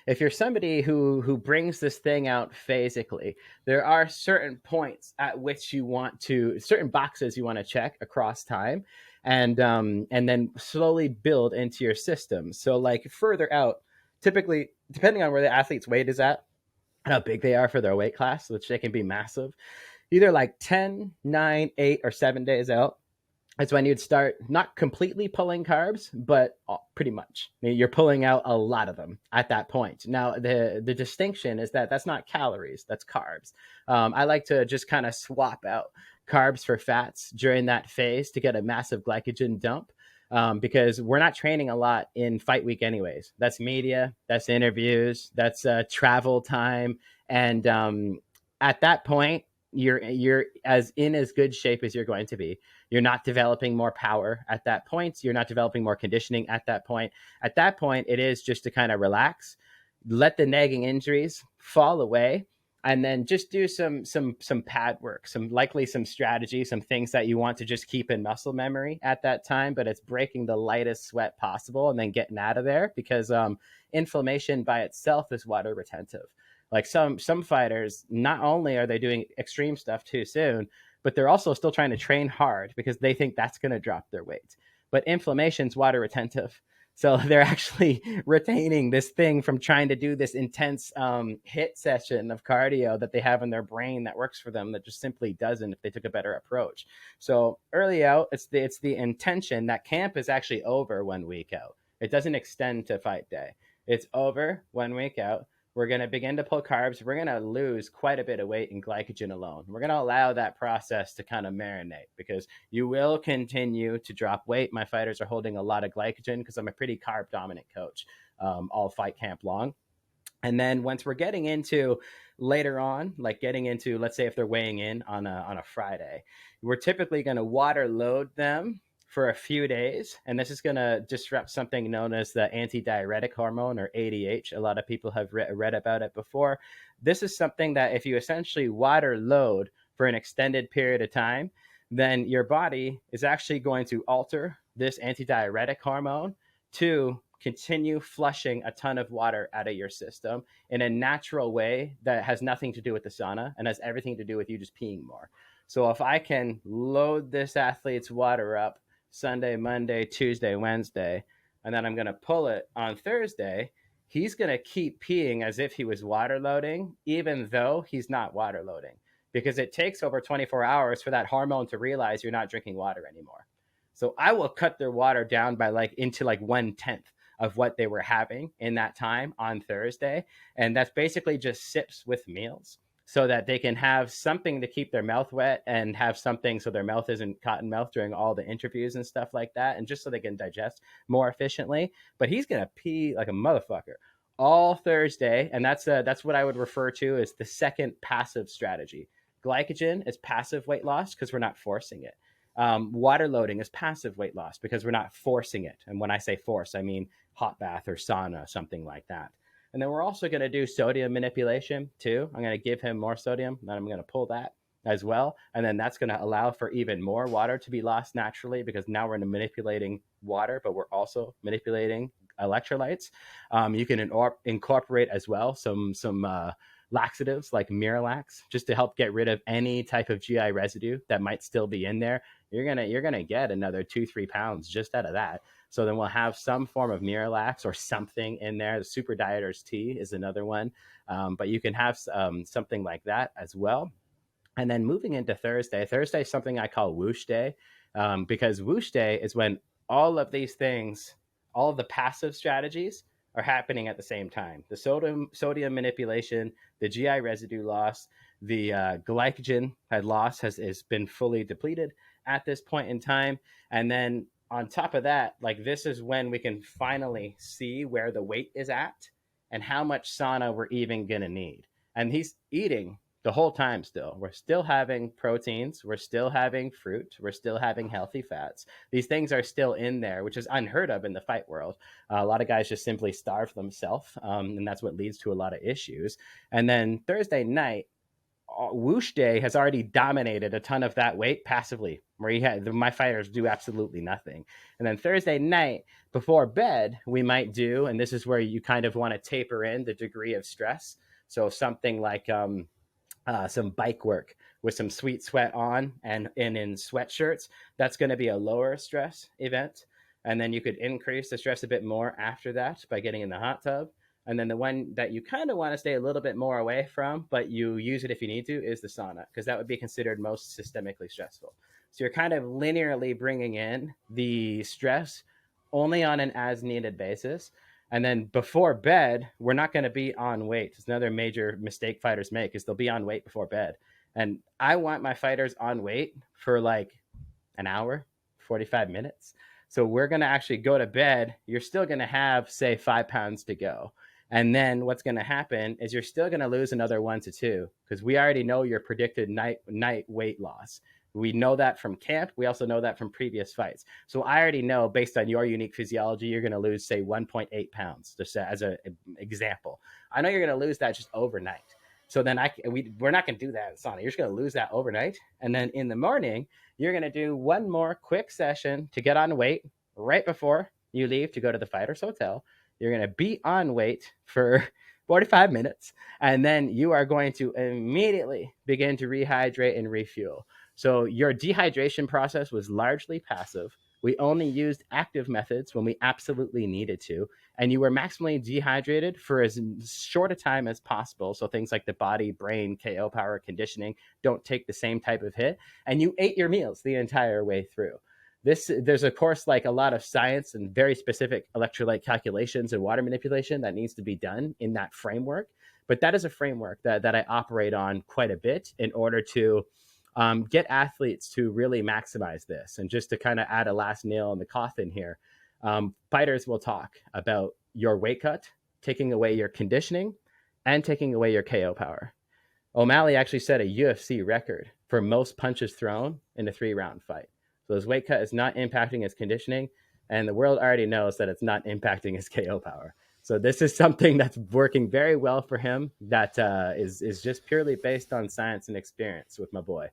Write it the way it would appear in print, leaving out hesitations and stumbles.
if you're somebody who brings this thing out physically, there are certain points at which you want to, certain boxes you want to check across time, and then slowly build into your system. So like further out, typically depending on where the athlete's weight is at and how big they are for their weight class, which they can be massive, either like 10, 9, 8, or 7 days out, that's when you'd start not completely pulling carbs, but pretty much. You're pulling out a lot of them at that point. Now, the distinction is that that's not calories, that's carbs. I like to just kind of swap out carbs for fats during that phase to get a massive glycogen dump. Because we're not training a lot in fight week, anyways. That's media, that's interviews, that's travel time, and at that point, you're as good shape as you're going to be. You're not developing more power at that point. You're not developing more conditioning at that point. At that point, it is just to kind of relax, let the nagging injuries fall away, and then just do some pad work, some strategy, some things that you want to just keep in muscle memory at that time. But it's breaking the lightest sweat possible and then getting out of there, because inflammation by itself is water retentive. Like some fighters, not only are they doing extreme stuff too soon, but they're also still trying to train hard because they think that's going to drop their weight. But inflammation's water retentive. So they're actually retaining this thing from trying to do this intense hit session of cardio that they have in their brain that works for them, that just simply doesn't if they took a better approach. So early out, it's the intention that camp is actually over 1 week out. It doesn't extend to fight day. It's over 1 week out. We're going to begin to pull carbs. We're going to lose quite a bit of weight in glycogen alone. We're going to allow that process to kind of marinate, because you will continue to drop weight. My fighters are holding a lot of glycogen because I'm a pretty carb dominant coach all fight camp long. And then once we're getting into later on, like getting into, let's say if they're weighing in on a Friday, we're typically going to water load them for a few days. And this is going to disrupt something known as the antidiuretic hormone, or ADH. A lot of people have read about it before. This is something that if you essentially water load for an extended period of time, then your body is actually going to alter this antidiuretic hormone to continue flushing a ton of water out of your system in a natural way that has nothing to do with the sauna and has everything to do with you just peeing more. So if I can load this athlete's water up Sunday, Monday, Tuesday, Wednesday, and then I'm going to pull it on Thursday, he's going to keep peeing as if he was water loading, even though he's not water loading, because it takes over 24 hours for that hormone to realize you're not drinking water anymore. So I will cut their water down by into 1/10 of what they were having in that time on Thursday. And that's basically just sips with meals, so that they can have something to keep their mouth wet and have something so their mouth isn't cotton mouth during all the interviews and stuff like that, and just so they can digest more efficiently. But he's going to pee like a motherfucker all Thursday, and that's what I would refer to as the second passive strategy. Glycogen is passive weight loss because we're not forcing it. Water loading is passive weight loss because we're not forcing it. And when I say force, I mean hot bath or sauna, something like that. And then we're also going to do sodium manipulation too. I'm going to give him more sodium, then I'm going to pull that as well. And then that's going to allow for even more water to be lost naturally, because now we're manipulating water, but we're also manipulating electrolytes. You can incorporate as well some laxatives like Miralax, just to help get rid of any type of GI residue that might still be in there. You're gonna get another 2-3 pounds just out of that. So then we'll have some form of Miralax or something in there. The Super Dieter's Tea is another one, but you can have something like that as well. And then moving into Thursday is something I call Whoosh Day, because Whoosh Day is when all of these things, all of the passive strategies are happening at the same time. The sodium manipulation, the GI residue loss, the glycogen loss has been fully depleted at this point in time. And then on top of that, this is when we can finally see where the weight is at and how much sauna we're even going to need. And he's eating the whole time still. We're still having proteins. We're still having fruit. We're still having healthy fats. These things are still in there, which is unheard of in the fight world. A lot of guys just simply starve themselves, and that's what leads to a lot of issues. And then Thursday night, Whoosh Day has already dominated a ton of that weight passively, where my fighters do absolutely nothing. And then Thursday night before bed, we might do, and this is where you kind of want to taper in the degree of stress. So something like some bike work with some sweet sweat on and in sweatshirts, that's going to be a lower stress event. And then you could increase the stress a bit more after that by getting in the hot tub. And then the one that you kind of want to stay a little bit more away from, but you use it if you need to, is the sauna, because that would be considered most systemically stressful. So you're kind of linearly bringing in the stress only on an as needed basis. And then before bed, we're not going to be on weight. It's another major mistake fighters make, is they'll be on weight before bed. And I want my fighters on weight for like an hour, 45 minutes. So we're going to actually go to bed. You're still going to have, say, 5 pounds to go. And then what's going to happen is you're still going to lose another 1 to 2, because we already know your predicted night weight loss. We know that from camp. We also know that from previous fights. So I already know, based on your unique physiology, you're going to lose, say, 1.8 pounds, just as an example. I know you're going to lose that just overnight. So then we're not going to do that in sauna. You're just going to lose that overnight. And then in the morning, you're going to do one more quick session to get on weight right before you leave to go to the fighter's hotel. You're going to be on weight for 45 minutes, and then you are going to immediately begin to rehydrate and refuel. So your dehydration process was largely passive. We only used active methods when we absolutely needed to, and you were maximally dehydrated for as short a time as possible. So things like the body, brain, KO power, conditioning don't take the same type of hit, and you ate your meals the entire way through. There's of course like a lot of science and very specific electrolyte calculations and water manipulation that needs to be done in that framework. But that is a framework that I operate on quite a bit in order to get athletes to really maximize this. And just to kind of add a last nail in the coffin here, fighters will talk about your weight cut, taking away your conditioning, and taking away your KO power. O'Malley actually set a UFC record for most punches thrown in a 3-round fight. So his weight cut is not impacting his conditioning, and the world already knows that it's not impacting his KO power. So this is something that's working very well for him, that is just purely based on science and experience with my boy.